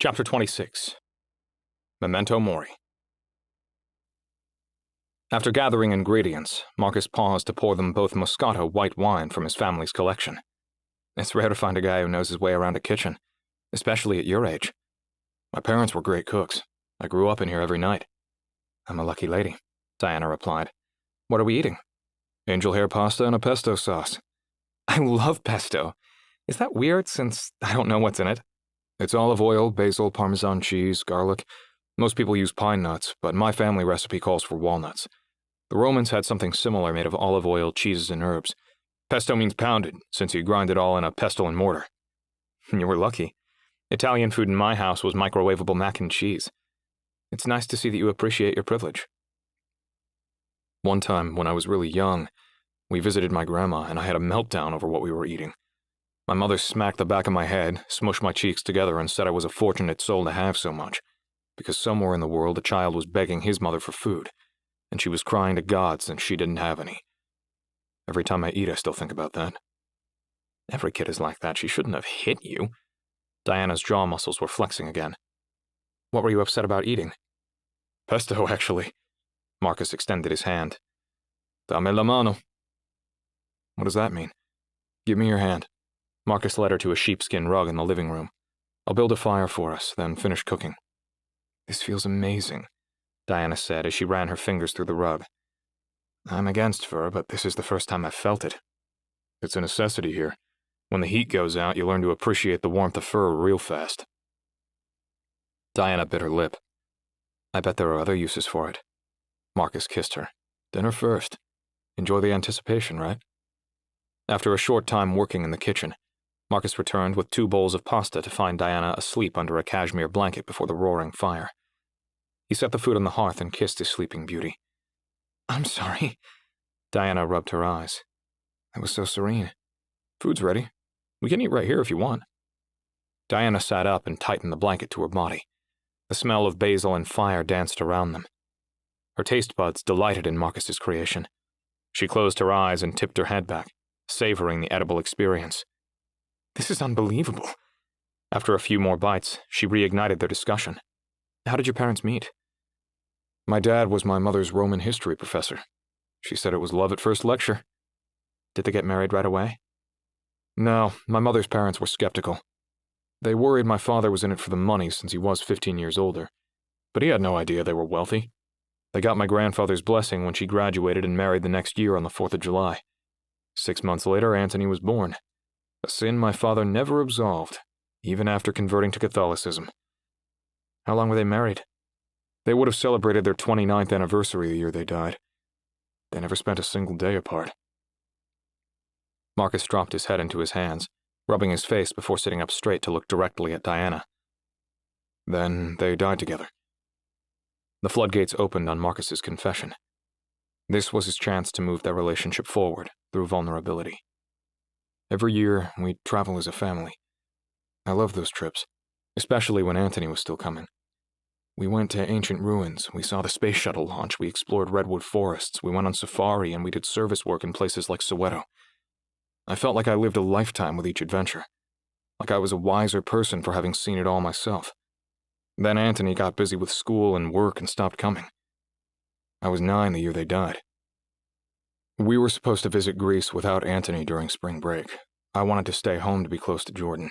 Chapter 26. Memento Mori. After gathering ingredients, Marcus paused to pour them both Moscato white wine from his family's collection. It's rare to find a guy who knows his way around a kitchen, especially at your age. My parents were great cooks. I grew up in here every night. I'm a lucky lady, Diana replied. What are we eating? Angel hair pasta and a pesto sauce. I love pesto. Is that weird since I don't know what's in it? It's olive oil, basil, Parmesan cheese, garlic. Most people use pine nuts, but my family recipe calls for walnuts. The Romans had something similar made of olive oil, cheeses, and herbs. Pesto means pounded, since you grind it all in a pestle and mortar. You were lucky. Italian food in my house was microwavable mac and cheese. It's nice to see that you appreciate your privilege. One time, when I was really young, we visited my grandma, and I had a meltdown over what we were eating. My mother smacked the back of my head, smushed my cheeks together, and said I was a fortunate soul to have so much, because somewhere in the world a child was begging his mother for food, and she was crying to God since she didn't have any. Every time I eat, I still think about that. Every kid is like that. She shouldn't have hit you. Diana's jaw muscles were flexing again. What were you upset about eating? Pesto, actually. Marcus extended his hand. Dame la mano. What does that mean? Give me your hand. Marcus led her to a sheepskin rug in the living room. I'll build a fire for us, then finish cooking. This feels amazing, Diana said as she ran her fingers through the rug. I'm against fur, but this is the first time I've felt it. It's a necessity here. When the heat goes out, you learn to appreciate the warmth of fur real fast. Diana bit her lip. I bet there are other uses for it. Marcus kissed her. Dinner first. Enjoy the anticipation, right? After a short time working in the kitchen, Marcus returned with 2 bowls of pasta to find Diana asleep under a cashmere blanket before the roaring fire. He set the food on the hearth and kissed his sleeping beauty. I'm sorry. Diana rubbed her eyes. I was so serene. Food's ready. We can eat right here if you want. Diana sat up and tightened the blanket to her body. The smell of basil and fire danced around them. Her taste buds delighted in Marcus's creation. She closed her eyes and tipped her head back, savoring the edible experience. This is unbelievable. After a few more bites, she reignited their discussion. How did your parents meet? My dad was my mother's Roman history professor. She said it was love at first lecture. Did they get married right away? No, my mother's parents were skeptical. They worried my father was in it for the money since he was 15 years older, but he had no idea they were wealthy. They got my grandfather's blessing when she graduated and married the next year on the 4th of July. 6 months later, Anthony was born. A sin my father never absolved, even after converting to Catholicism. How long were they married? They would have celebrated their 29th anniversary the year they died. They never spent a single day apart. Marcus dropped his head into his hands, rubbing his face before sitting up straight to look directly at Diana. Then they died together. The floodgates opened on Marcus's confession. This was his chance to move their relationship forward through vulnerability. Every year, we'd travel as a family. I loved those trips, especially when Anthony was still coming. We went to ancient ruins, we saw the space shuttle launch, we explored redwood forests, we went on safari, and we did service work in places like Soweto. I felt like I lived a lifetime with each adventure, like I was a wiser person for having seen it all myself. Then Anthony got busy with school and work and stopped coming. I was 9 the year they died. We were supposed to visit Greece without Anthony during spring break. I wanted to stay home to be close to Jordan.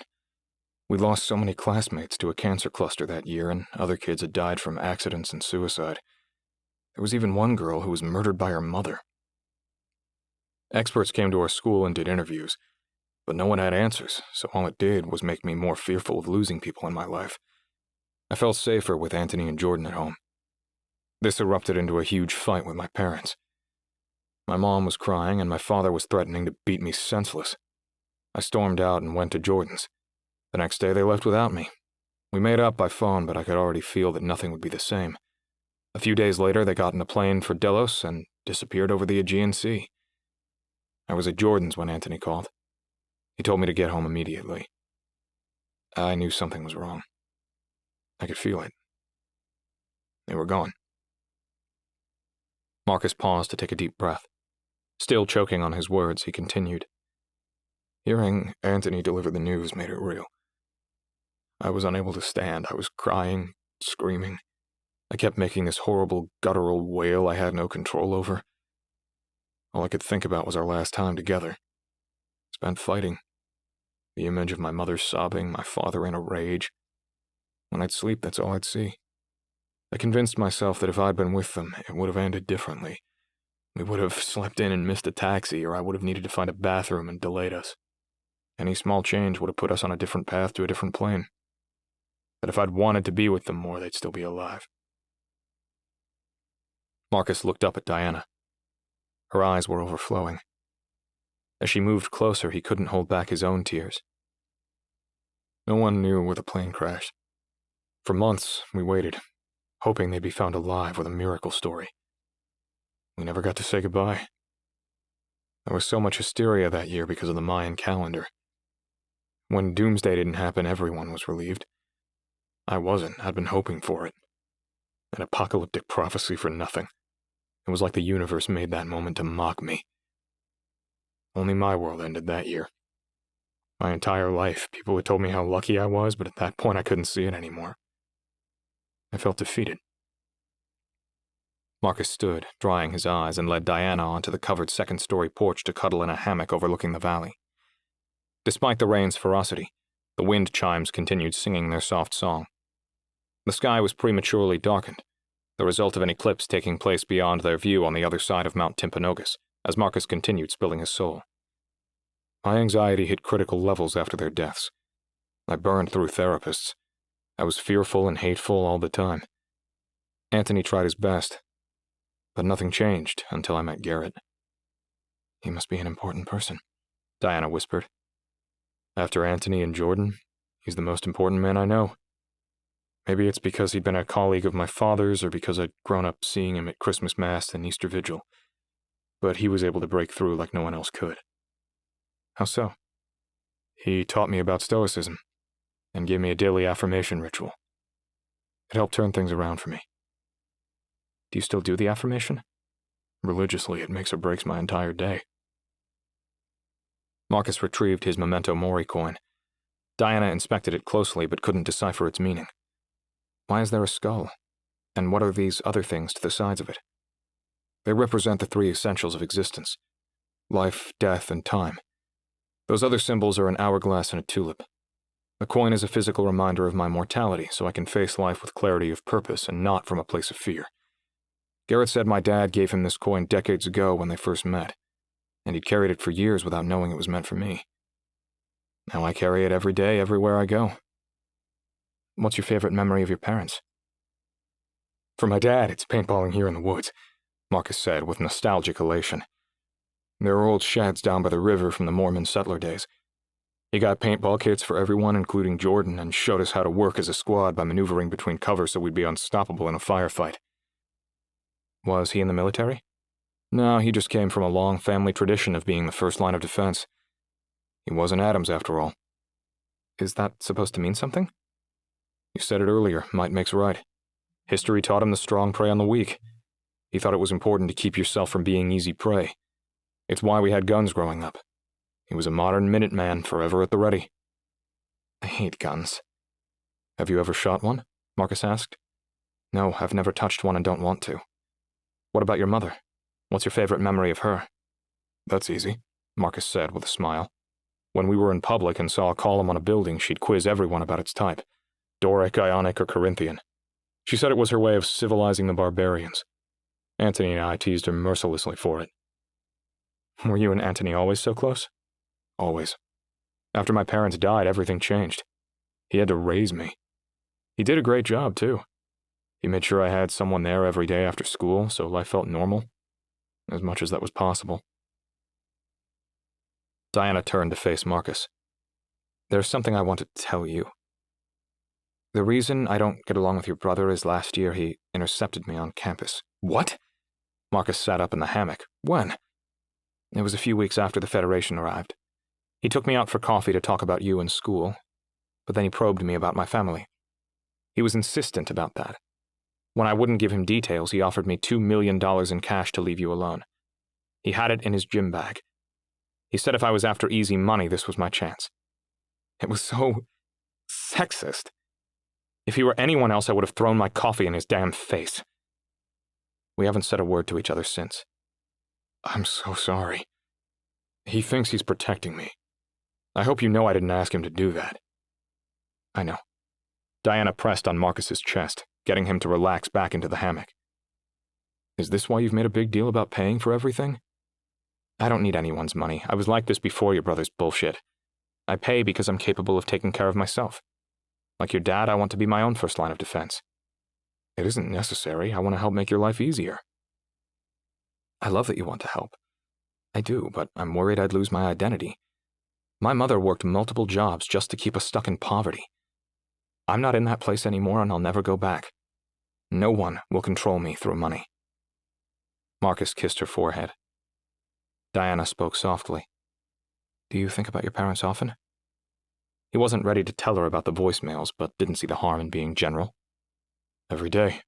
We lost so many classmates to a cancer cluster that year, and other kids had died from accidents and suicide. There was even one girl who was murdered by her mother. Experts came to our school and did interviews, but no one had answers, so all it did was make me more fearful of losing people in my life. I felt safer with Anthony and Jordan at home. This erupted into a huge fight with my parents. My mom was crying, and my father was threatening to beat me senseless. I stormed out and went to Jordan's. The next day, they left without me. We made up by phone, but I could already feel that nothing would be the same. A few days later, they got in a plane for Delos and disappeared over the Aegean Sea. I was at Jordan's when Anthony called. He told me to get home immediately. I knew something was wrong. I could feel it. They were gone. Marcus paused to take a deep breath. Still choking on his words, he continued. Hearing Anthony deliver the news made it real. I was unable to stand. I was crying, screaming. I kept making this horrible, guttural wail I had no control over. All I could think about was our last time together. Spent fighting. The image of my mother sobbing, my father in a rage. When I'd sleep, that's all I'd see. I convinced myself that if I'd been with them, it would have ended differently. We would have slept in and missed a taxi, or I would have needed to find a bathroom and delayed us. Any small change would have put us on a different path to a different plane. That if I'd wanted to be with them more, they'd still be alive. Marcus looked up at Diana. Her eyes were overflowing. As she moved closer, he couldn't hold back his own tears. No one knew where the plane crashed. For months, we waited, hoping they'd be found alive with a miracle story. We never got to say goodbye. There was so much hysteria that year because of the Mayan calendar. When Doomsday didn't happen, everyone was relieved. I wasn't. I'd been hoping for it. An apocalyptic prophecy for nothing. It was like the universe made that moment to mock me. Only my world ended that year. My entire life, people had told me how lucky I was, but at that point I couldn't see it anymore. I felt defeated. Marcus stood, drying his eyes, and led Diana onto the covered second-story porch to cuddle in a hammock overlooking the valley. Despite the rain's ferocity, the wind chimes continued singing their soft song. The sky was prematurely darkened, the result of an eclipse taking place beyond their view on the other side of Mount Timpanogos, as Marcus continued spilling his soul. My anxiety hit critical levels after their deaths. I burned through therapists. I was fearful and hateful all the time. Anthony tried his best, but nothing changed until I met Garrett. He must be an important person, Diana whispered. After Anthony and Jordan, he's the most important man I know. Maybe it's because he'd been a colleague of my father's, or because I'd grown up seeing him at Christmas Mass and Easter Vigil. But he was able to break through like no one else could. How so? He taught me about Stoicism, and gave me a daily affirmation ritual. It helped turn things around for me. Do you still do the affirmation? Religiously, it makes or breaks my entire day. Marcus retrieved his Memento Mori coin. Diana inspected it closely but couldn't decipher its meaning. Why is there a skull? And what are these other things to the sides of it? They represent the three essentials of existence: life, death, and time. Those other symbols are an hourglass and a tulip. The coin is a physical reminder of my mortality, so I can face life with clarity of purpose and not from a place of fear. Garrett said my dad gave him this coin decades ago when they first met, and he'd carried it for years without knowing it was meant for me. Now I carry it every day, everywhere I go. What's your favorite memory of your parents? For my dad, it's paintballing here in the woods, Marcus said with nostalgic elation. There are old sheds down by the river from the Mormon settler days. He got paintball kits for everyone, including Jordan, and showed us how to work as a squad by maneuvering between cover so we'd be unstoppable in a firefight. Was he in the military? No, he just came from a long family tradition of being the first line of defense. He wasn't Adams, after all. Is that supposed to mean something? You said it earlier, might makes right. History taught him the strong prey on the weak. He thought it was important to keep yourself from being easy prey. It's why we had guns growing up. He was a modern Minuteman, forever at the ready. I hate guns. Have you ever shot one? Marcus asked. No, I've never touched one and don't want to. What about your mother? What's your favorite memory of her? That's easy, Marcus said with a smile. When we were in public and saw a column on a building, she'd quiz everyone about its type. Doric, Ionic, or Corinthian. She said it was her way of civilizing the barbarians. Anthony and I teased her mercilessly for it. Were you and Anthony always so close? Always. After my parents died, everything changed. He had to raise me. He did a great job, too. He made sure I had someone there every day after school, so life felt normal, as much as that was possible. Diana turned to face Marcus. There's something I want to tell you. The reason I don't get along with your brother is last year he intercepted me on campus. What? Marcus sat up in the hammock. When? It was a few weeks after the Federation arrived. He took me out for coffee to talk about you and school, but then he probed me about my family. He was insistent about that. When I wouldn't give him details, he offered me $2 million in cash to leave you alone. He had it in his gym bag. He said if I was after easy money, this was my chance. It was so Sexist? If he were anyone else, I would have thrown my coffee in his damn face. We haven't said a word to each other since. I'm so sorry. He thinks he's protecting me. I hope you know I didn't ask him to do that. I know. Diana pressed on Marcus's chest, getting him to relax back into the hammock. Is this why you've made a big deal about paying for everything? I don't need anyone's money. I was like this before your brother's bullshit. I pay because I'm capable of taking care of myself. Like your dad, I want to be my own first line of defense. It isn't necessary. I want to help make your life easier. I love that you want to help. I do, but I'm worried I'd lose my identity. My mother worked multiple jobs just to keep us stuck in poverty. I'm not in that place anymore, and I'll never go back. No one will control me through money. Marcus kissed her forehead. Diana spoke softly. Do you think about your parents often? He wasn't ready to tell her about the voicemails, but didn't see the harm in being general. Every day.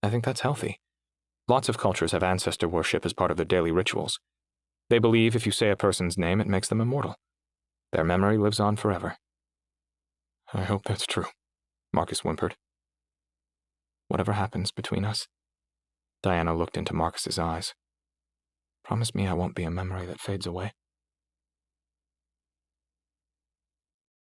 I think that's healthy. Lots of cultures have ancestor worship as part of their daily rituals. They believe if you say a person's name, it makes them immortal. Their memory lives on forever. I hope that's true, Marcus whimpered. Whatever happens between us, Diana looked into Marcus's eyes. Promise me I won't be a memory that fades away.